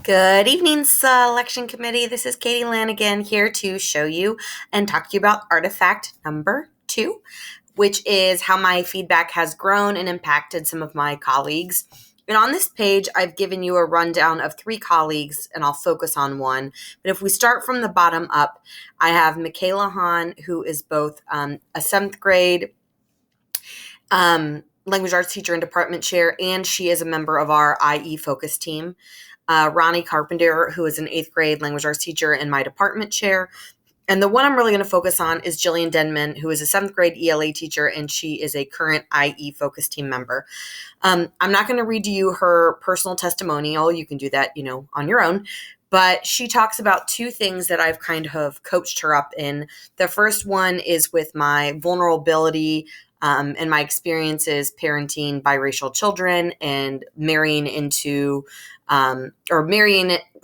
Good evening, Selection Committee. This is Katie Lanigan here to show you and talk to you about artifact number 2, which is how my feedback has grown and impacted some of my colleagues. And on this page, I've given you a rundown of 3 colleagues, and I'll focus on one. But if we start from the bottom up, I have Michaela Hahn, who is both a 7th grade language arts teacher and department chair, and she is a member of our IE focus team. Ronnie Carpenter, who is an 8th grade language arts teacher and my department chair. And the one I'm really going to focus on is Jillian Denman, who is a 7th grade ELA teacher, and she is a current IE focus team member. I'm not going to read to you her personal testimonial. You can do that, on your own. But she talks about 2 things that I've kind of coached her up in. The first one is with my vulnerability and my experiences parenting biracial children and marrying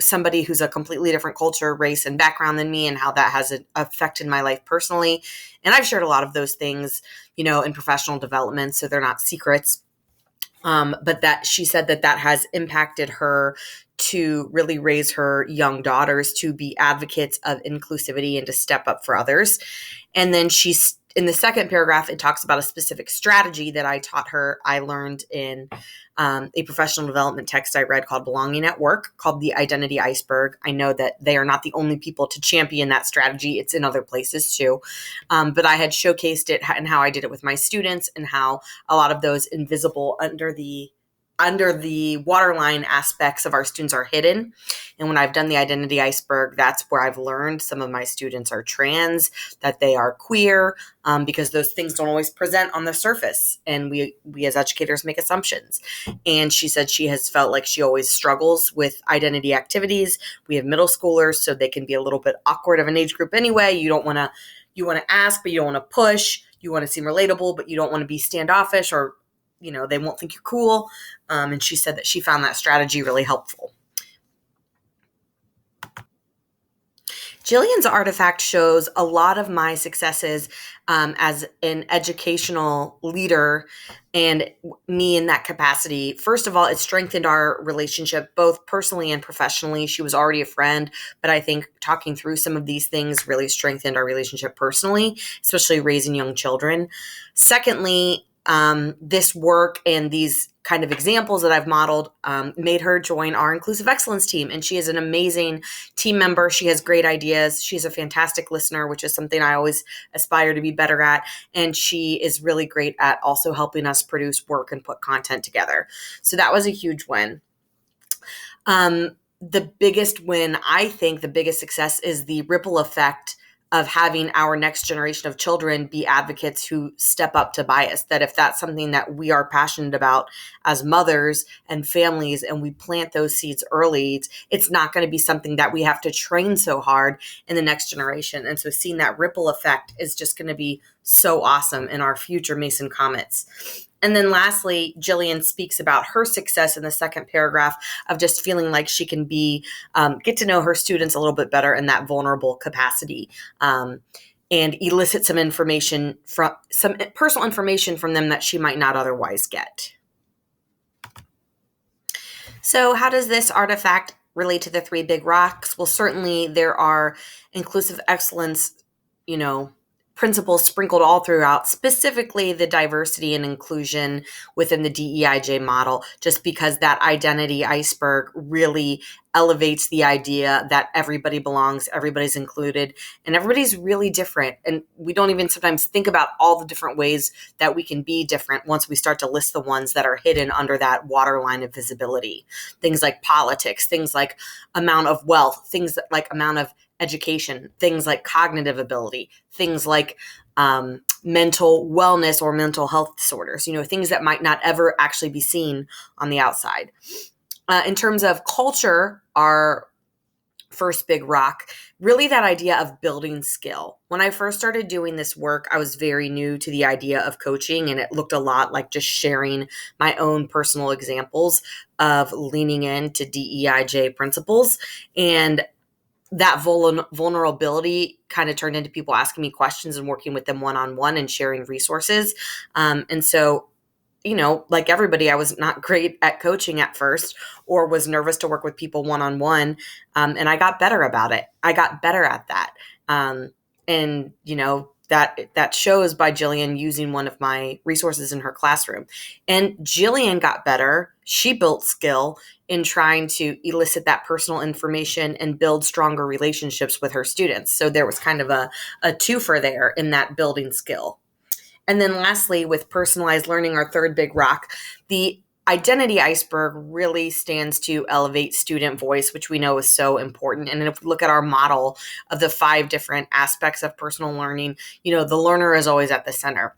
somebody who's a completely different culture, race, and background than me, and how that has affected my life personally. And I've shared a lot of those things, in professional development, so they're not secrets. But that she said that has impacted her to really raise her young daughters to be advocates of inclusivity and to step up for others. And then in the second paragraph, it talks about a specific strategy that I taught her. I learned in a professional development text I read called Belonging at Work, called The Identity Iceberg. I know that they are not the only people to champion that strategy. It's in other places too. But I had showcased it and how I did it with my students, and how a lot of those invisible under the waterline aspects of our students are hidden. And when I've done the identity iceberg, that's where I've learned some of my students are trans, that they are queer, because those things don't always present on the surface. And we as educators make assumptions. And she said she has felt like she always struggles with identity activities. We have middle schoolers, so they can be a little bit awkward of an age group anyway. You want to ask, but you don't want to push. You want to seem relatable, but you don't want to be standoffish, or they won't think you're cool. And she said that she found that strategy really helpful. Jillian's artifact shows a lot of my successes as an educational leader and me in that capacity. First of all, it strengthened our relationship both personally and professionally. She was already a friend, but I think talking through some of these things really strengthened our relationship personally, especially raising young children. Secondly, this work and these kind of examples that I've modeled made her join our Inclusive Excellence team. And she is an amazing team member. She has great ideas. She's a fantastic listener, which is something I always aspire to be better at. And she is really great at also helping us produce work and put content together. So that was a huge win. The biggest win, I think the biggest success, is the ripple effect of having our next generation of children be advocates who step up to bias. That if that's something that we are passionate about as mothers and families, and we plant those seeds early, it's not going to be something that we have to train so hard in the next generation. And so seeing that ripple effect is just going to be so awesome in our future Mason Comets. And then lastly, Jillian speaks about her success in the second paragraph of just feeling like she can get to know her students a little bit better in that vulnerable capacity, and elicit some personal information from them that she might not otherwise get. So how does this artifact relate to the 3 big rocks? Well, certainly there are inclusive excellence, principles sprinkled all throughout, specifically the diversity and inclusion within the DEIJ model, just because that identity iceberg really elevates the idea that everybody belongs, everybody's included, and everybody's really different. And we don't even sometimes think about all the different ways that we can be different once we start to list the ones that are hidden under that waterline of visibility. Things like politics, things like amount of wealth, things like amount of education, things like cognitive ability, things like mental wellness or mental health disorders, things that might not ever actually be seen on the outside. In terms of culture, our first big rock, really that idea of building skill. When I first started doing this work, I was very new to the idea of coaching, and it looked a lot like just sharing my own personal examples of leaning into DEIJ principles. And that vulnerability kind of turned into people asking me questions and working with them one-on-one and sharing resources. And so like everybody, I was not great at coaching at first, or was nervous to work with people one-on-one. And I got better about it. I got better at that. And that shows by Jillian using one of my resources in her classroom. And Jillian got better. She built skill in trying to elicit that personal information and build stronger relationships with her students. So there was kind of a twofer there in that building skill. And then lastly, with personalized learning, our third big rock, the identity iceberg really stands to elevate student voice, which we know is so important. And if we look at our model of the 5 different aspects of personal learning, the learner is always at the center.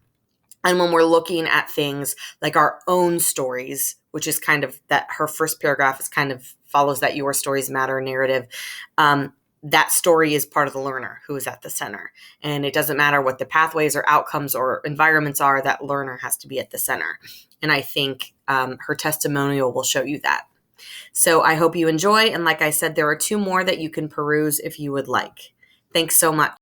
And when we're looking at things like our own stories, which is kind of that, her first paragraph is kind of follows that your stories matter narrative. That story is part of the learner who is at the center. And it doesn't matter what the pathways or outcomes or environments are, that learner has to be at the center. And I think her testimonial will show you that. So I hope you enjoy. And like I said, there are 2 more that you can peruse if you would like. Thanks so much.